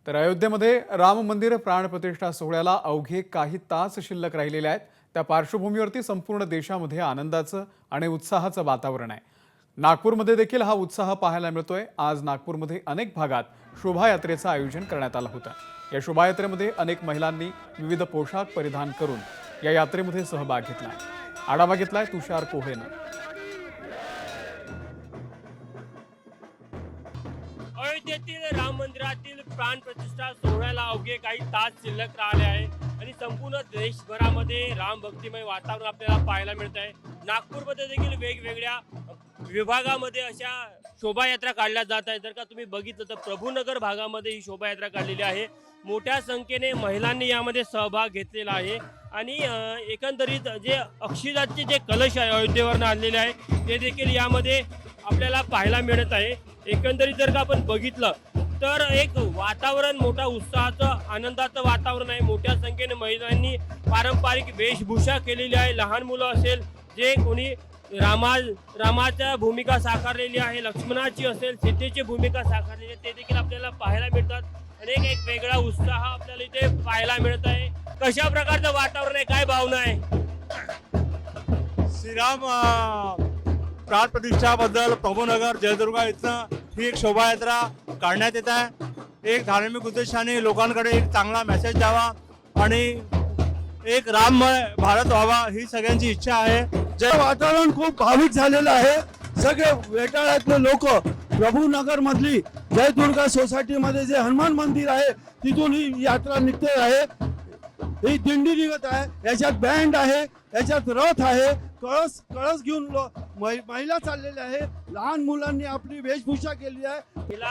तर अयोध्येमध्ये राम मंदिर प्राणप्रतिष्ठा सोहळ्याला अवघे काही तास शिल्लक राहिलेले आहेत। त्या पार्श्वभूमीवरती संपूर्ण देशामध्ये आनंदाचं आणि उत्साहाचं वातावरण आहे। नागपूरमध्ये देखील हा उत्साह पाहायला मिळतोय। आज नागपूरमध्ये अनेक भागात शोभायात्रेचं आयोजन करण्यात आलं होतं। या शोभायात्रेमध्ये अनेक महिलांनी विविध पोशाख परिधान करून या यात्रेमध्ये सहभाग घेतलाय। आढावा घेतलाय तुषार कोहेनं। अयोध्येतील राम मंदिरातील प्राण प्रतिष्ठा सोहळ्याला अवघे काही तास शिल्लक राहिले आहे आणि संपूर्ण देशभरामध्ये राम भक्तिमय वातावरण आपल्याला पाहायला मिळत आहे। नागपूरमध्ये देखील वेगवेगळ्या विभागामध्ये अशा शोभायात्रा काढल्या जात आहेत। जर का तुम्ही बघितलं तर प्रभूनगर भागामध्ये ही शोभायात्रा काढलेली आहे। मोठ्या संख्येने महिलांनी यामध्ये सहभाग घेतलेला आहे आणि एकंदरीत जे अक्षिदाचे जे कलश आहे अयोध्येवरून आणलेले आहे ते देखील यामध्ये आपल्याला पाहायला मिळत आहे। एकंदरीत जर का आपण बघितलं तर एक वातावरण मोठा उत्साहाचं आनंदाचं वातावरण आहे। मोठ्या संख्येने महिलांनी पारंपरिक वेशभूषा केलेली आहे। लहान मुलं असेल जे कोणी रामाच्या भूमिका साकारलेली आहे, लक्ष्मणाची असेल सीतेची भूमिका साकारलेली आहे, ते देखील आपल्याला पाहायला मिळतात। अनेक एक वेगळा उत्साह आपल्याला इथे पाहायला मिळत आहे। कशा प्रकारचं वातावरण आहे, काय भावना आहे? श्रीराम प्राण प्रतिष्ठाबद्दल प्रभूनगर जयदुर्गा इथं ही एक शोभायात्रा काढण्यात येत आहे। एक धार्मिक उद्देशाने लोकांकडे एक चांगला मेसेज द्यावा आणि एक राममय भारत व्हावा ही सगळ्यांची इच्छा आहे। वातावरण खूप भाविक झालेलं आहे। सगळे वेटाळ्यातले लोक प्रभूनगर मधली जयदुर्गा सोसायटीमध्ये जे हनुमान मंदिर आहे तिथून ही यात्रा निघते आहे। ही दिंडी निघत आहे, याच्यात बँड आहे, याच्यात रथ आहे, कळस घेऊन महिला चाललेल्या आहे। लहान मुलांनी आपली वेशभूषा केली आहे। तिला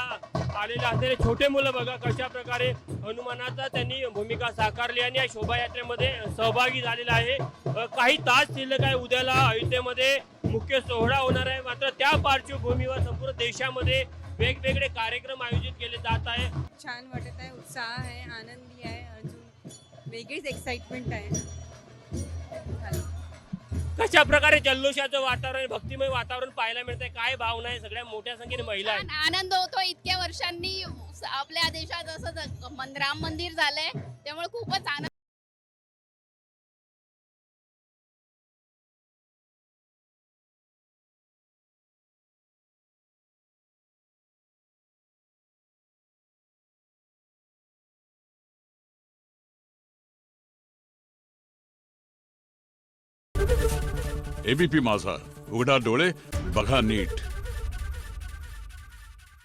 आलेले असलेले छोटे मुलं बघा कशा प्रकारे हनुमानाचा त्यांनी भूमिका साकारली आणि या शोभायात्रेमध्ये सहभागी झालेला आहे। काही तास शिल्लक आहे, उद्याला अयोध्येमध्ये मुख्य सोहळा होणार आहे। मात्र त्या पार्श्वभूमीवर संपूर्ण देशामध्ये वेगवेगळे कार्यक्रम आयोजित केले जात आहे। छान वाटत आहे, उत्साह आहे, आनंदी आहे, अजून वेगळीच एक्साइटमेंट आहे। कशा प्रकारे जल्लोषाचं वातावरण भक्तिमय वातावरण पाहायला मिळतंय, काय भावना आहे? सगळ्या मोठ्या संख्येने महिला आहेत। आनंद होतो। इतक्या वर्षांनी आपल्या देशात असं राम मंदिर झालंय त्यामुळे खूपच आनंद। एबीपी माझा, उघडा डोळे बघा नीट।